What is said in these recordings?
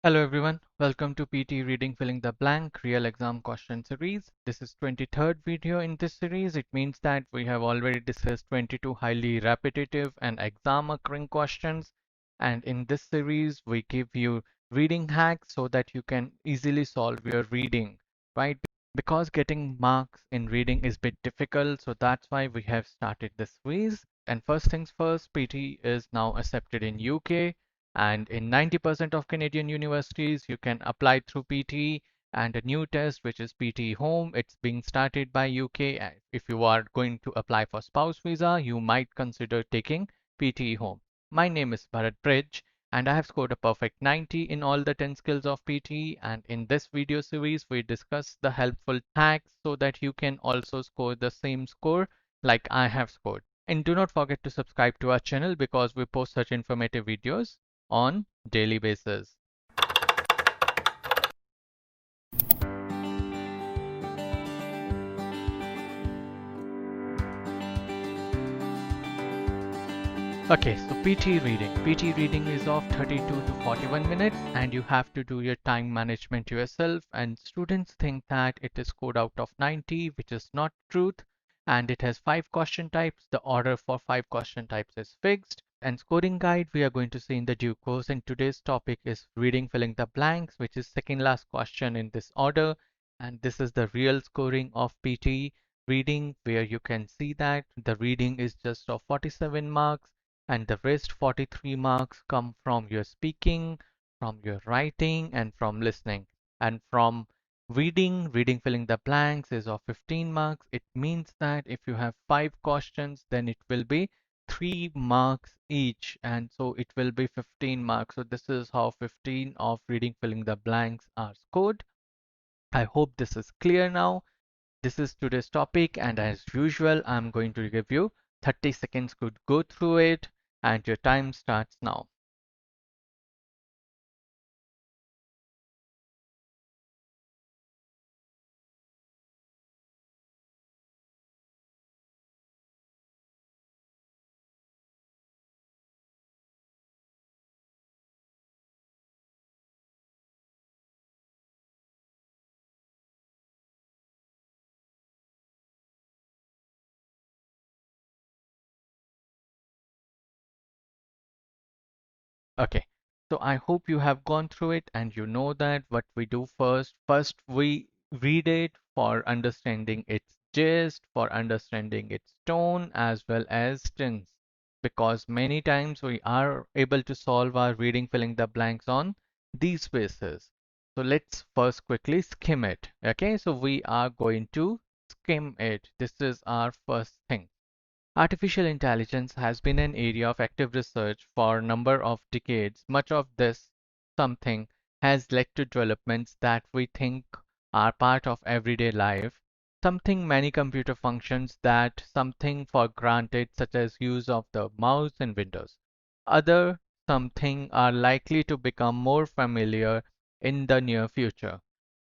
Hello everyone, welcome to PTE Reading Filling the Blank Real Exam Question Series. This is 23rd video in this series. It means that we have already discussed 22 highly repetitive and exam occurring questions. And in this series, we give you reading hacks so that you can easily solve your reading, right? Because getting marks in reading is a bit difficult, so that's why we have started this series. And first things first, PTE is now accepted in UK and in 90% of Canadian universities, you can apply through PTE and a new test, which is PTE Home. It's being started by UK. If you are going to apply for spouse visa, you might consider taking PTE Home. My name is Bhrat Brij, and I have scored a perfect 90 in all the 10 skills of PTE. And in this video series, we discuss the helpful hacks so that you can also score the same score like I have scored. And do not forget to subscribe to our channel because we post such informative videos on daily basis. Okay, so PT reading. PT reading is of 32 to 41 minutes and you have to do your time management yourself, and students think that it is scored out of 90, which is not truth, and it has 5 question types. The order for 5 question types is fixed, and scoring guide we are going to see in the due course, and today's topic is reading filling the blanks, which is second last question in this order, and this is the real scoring of PT reading, where you can see that the reading is just of 47 marks and the rest 43 marks come from your speaking, from your writing, and from listening. And from reading filling the blanks is of 15 marks. It means that if you have 5 questions, then it will be 3 marks each, and so it will be 15 marks. So this is how 15 of reading filling the blanks are scored. I hope this is clear now. This is today's topic, and as usual, I'm going to give you 30 seconds to go through it, and your time starts now. Okay, so I hope you have gone through it and you know that what we do first. First, we read it for understanding its gist, for understanding its tone, as well as tense. Because many times we are able to solve our reading filling the blanks on these bases. So let's first quickly skim it. Okay, so we are going to skim it. This is our first thing. Artificial intelligence has been an area of active research for a number of decades. Much of this something has led to developments that we think are part of everyday life. Something many computer functions that something for granted, such as use of the mouse in Windows. Other something are likely to become more familiar in the near future.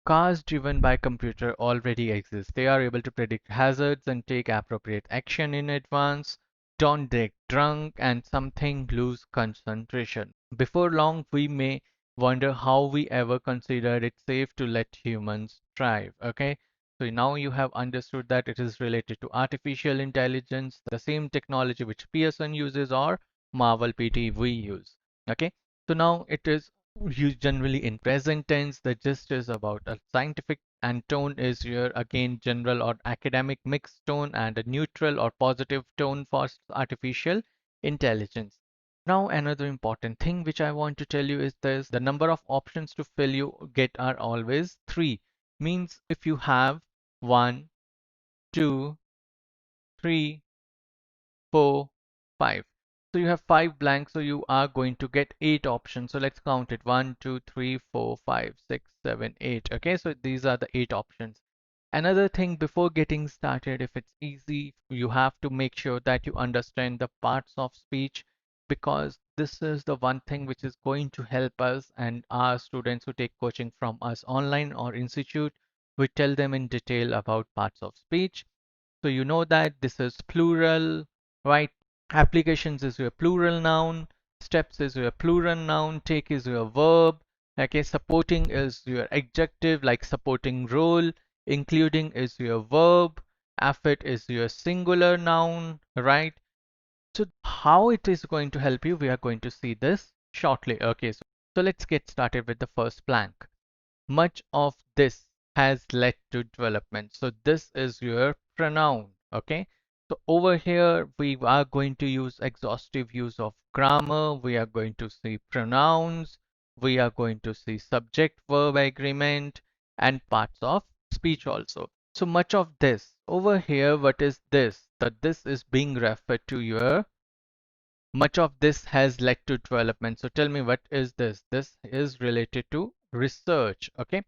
Cars driven by computer already exist. They are able to predict hazards and take appropriate action in advance. Don't get drunk and something lose concentration. Before long, we may wonder how we ever considered it safe to let humans drive. Okay, so now you have understood that it is related to artificial intelligence, the same technology which Pearson uses or Marvel PTE we use. Okay, so now it is used generally in present tense. The gist is about a scientific, and tone is here again general or academic mixed tone, and a neutral or positive tone for artificial intelligence. Now another important thing which I want to tell you is this: the number of options to fill you get are always 3. Means if you have 1, 2, 3, 4, 5. So you have 5 blanks, so you are going to get 8 options. So let's count it: 1, 2, 3, 4, 5, 6, 7, 8. Okay, so these are the 8 options. Another thing before getting started, if it's easy, you have to make sure that you understand the parts of speech, because this is the one thing which is going to help us and our students who take coaching from us online or institute. We tell them in detail about parts of speech. So you know that this is plural, right? Applications is your plural noun, steps is your plural noun, take is your verb, Okay, supporting is your adjective like supporting role, including is your verb, affect is your singular noun, right? So how it is going to help you, we are going to see this shortly. Okay, so let's get started with the first blank. Much of this has led to development. So this is your pronoun. Okay. So over here, we are going to use exhaustive use of grammar. We are going to see pronouns. We are going to see subject verb agreement and parts of speech also. So much of this over here, what is this? That this is being referred to your much of this has led to development. So tell me, what is this? This is related to research. Okay.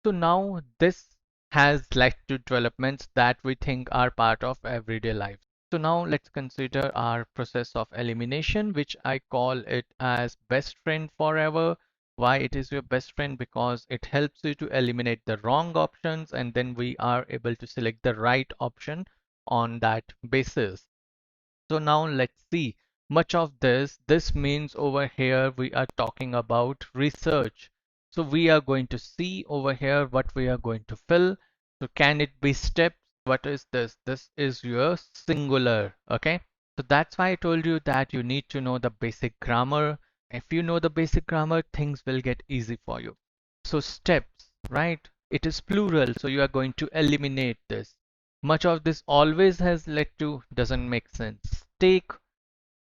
So now this has led to developments that we think are part of everyday life. So now let's consider our process of elimination, which I call it as best friend forever. Why it is your best friend? Because it helps you to eliminate the wrong options and then we are able to select the right option on that basis. So now let's see much of this means over here we are talking about research. So we are going to see over here what we are going to fill. So can it be steps? What is this? This is your singular. Okay. So that's why I told you that you need to know the basic grammar. If you know the basic grammar, things will get easy for you. So steps, right? It is plural. So you are going to eliminate this. Much of this always has led to doesn't make sense. Take,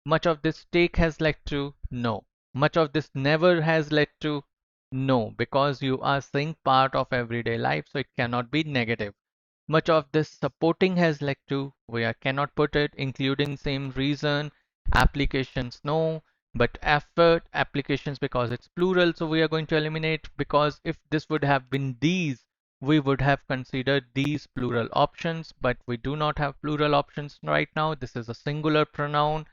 much of this take has led to no. Much of this never has led to no, because you are saying part of everyday life, so it cannot be negative. Much of this supporting has led to, we cannot put it, including same reason. Applications, no. But effort, applications, because it's plural, so we are going to eliminate, because if this would have been these, we would have considered these plural options, but we do not have plural options right now. This is a singular pronoun.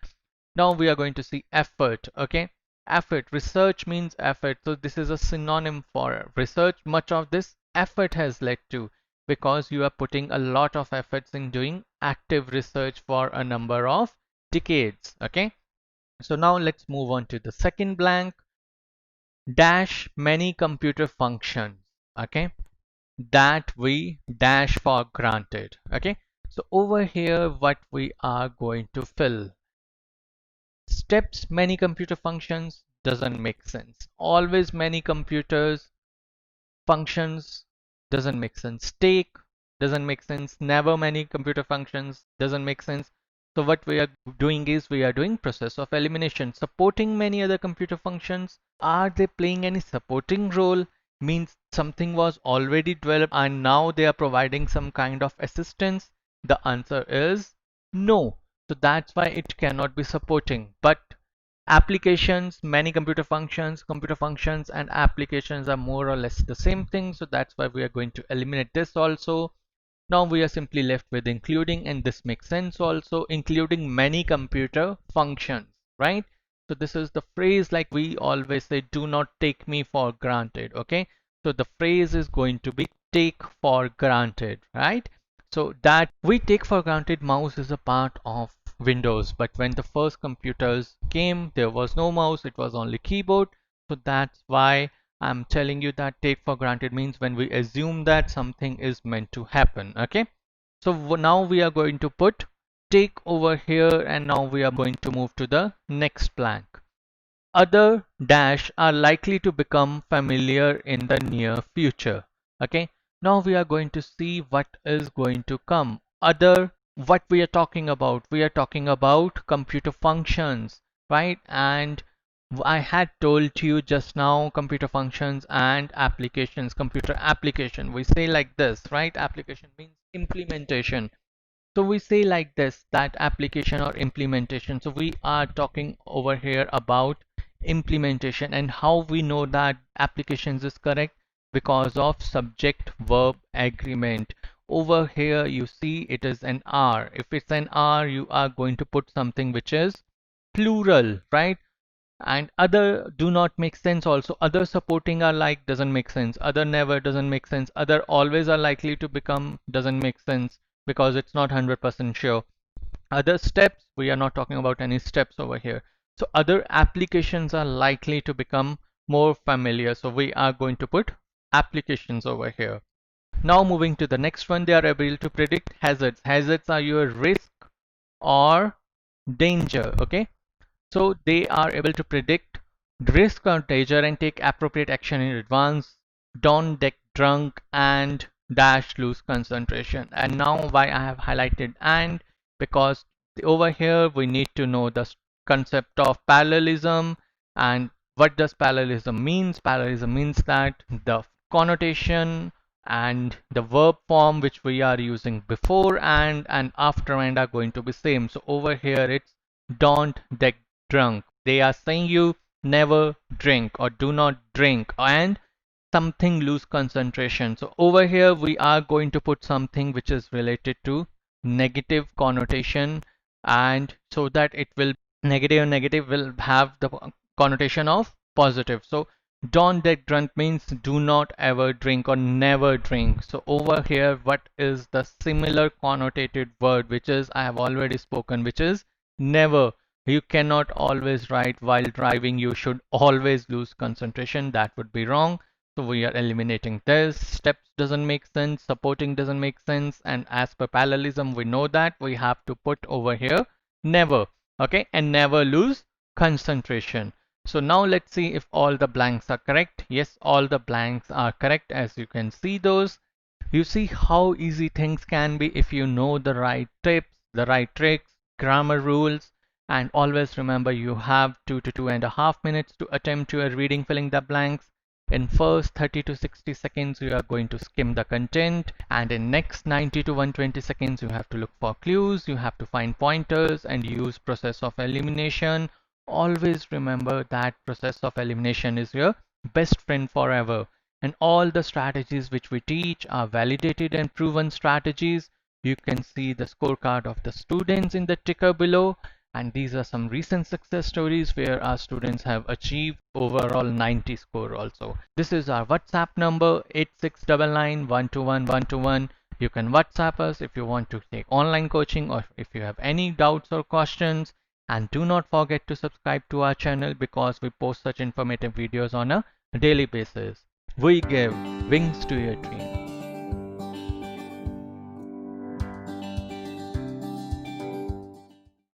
Now we are going to see effort. Okay. Effort, research means effort. So this is a synonym for research. Much of this effort has led to, because you are putting a lot of efforts in doing active research for a number of decades. Okay. So now let's move on to the second blank. Dash many computer functions. Okay. That we dash for granted. Okay. So over here, what we are going to fill. Steps many computer functions doesn't make sense. Always many computers functions doesn't make sense. Take doesn't make sense. Never many computer functions doesn't make sense. So what we are doing is we are doing process of elimination. Supporting many other computer functions. Are they playing any supporting role? Means something was already developed and now they are providing some kind of assistance. The answer is no. So that's why it cannot be supporting. But applications, many computer functions and applications are more or less the same thing. So that's why we are going to eliminate this also. Now we are simply left with including, and this makes sense also, including many computer functions, right? So this is the phrase like we always say, do not take me for granted. Okay. So the phrase is going to be take for granted, right? So that we take for granted mouse is a part of Windows, but when the first computers came, there was no mouse, it was only keyboard. So that's why I'm telling you that take for granted means when we assume that something is meant to happen. Okay. So now we are going to put take over here, and now we are going to move to the next blank. Other dash are likely to become familiar in the near future. Okay. Now we are going to see what is going to come. Other, what we are talking about. We are talking about computer functions, right? And I had told you just now computer functions and applications, computer application. We say like this, right? Application means implementation. So we say like this, that application or implementation. So we are talking over here about implementation, and how we know that applications is correct, because of subject verb agreement. Over here you see it is an R. If it's an R, you are going to put something which is plural, right? And other do not make sense also. Other supporting are like doesn't make sense. Other never doesn't make sense. Other always are likely to become doesn't make sense, because it's not 100% sure. Other steps, we are not talking about any steps over here. So other applications are likely to become more familiar. So we are going to put applications over here. Now moving to the next one, they are able to predict hazards. Hazards are your risk or danger. Okay. So they are able to predict risk or danger and take appropriate action in advance. Don't get drunk and dash lose concentration. And now why I have highlighted and, because over here we need to know the concept of parallelism. And what does parallelism means? Parallelism means that the connotation and the verb form which we are using before and after and are going to be same. So over here it's don't get drunk. They are saying you never drink or do not drink and something lose concentration. So over here we are going to put something which is related to negative connotation, and so that it will negative will have the connotation of positive. So don't get drunk means do not ever drink or never drink. So over here what is the similar connotated word which is I have already spoken, which is never. You cannot always write while driving you should always lose concentration. That would be wrong. So we are eliminating this. Steps doesn't make sense. Supporting doesn't make sense. And as per parallelism, we know that we have to put over here never. Okay. And never lose concentration. So now let's see if all the blanks are correct. Yes, all the blanks are correct. As you can see those. You see how easy things can be if you know the right tips, the right tricks, grammar rules. And always remember you have 2 to 2.5 minutes to attempt your reading filling the blanks. In first 30 to 60 seconds you are going to skim the content, and in next 90 to 120 seconds you have to look for clues, you have to find pointers and use process of elimination. Always remember that process of elimination is your best friend forever. And all the strategies which we teach are validated and proven strategies. You can see the scorecard of the students in the ticker below. And these are some recent success stories where our students have achieved overall 90 score also. This is our WhatsApp number 8699121121. You can WhatsApp us if you want to take online coaching or if you have any doubts or questions. And do not forget to subscribe to our channel because we post such informative videos on a daily basis. We give wings to your dreams.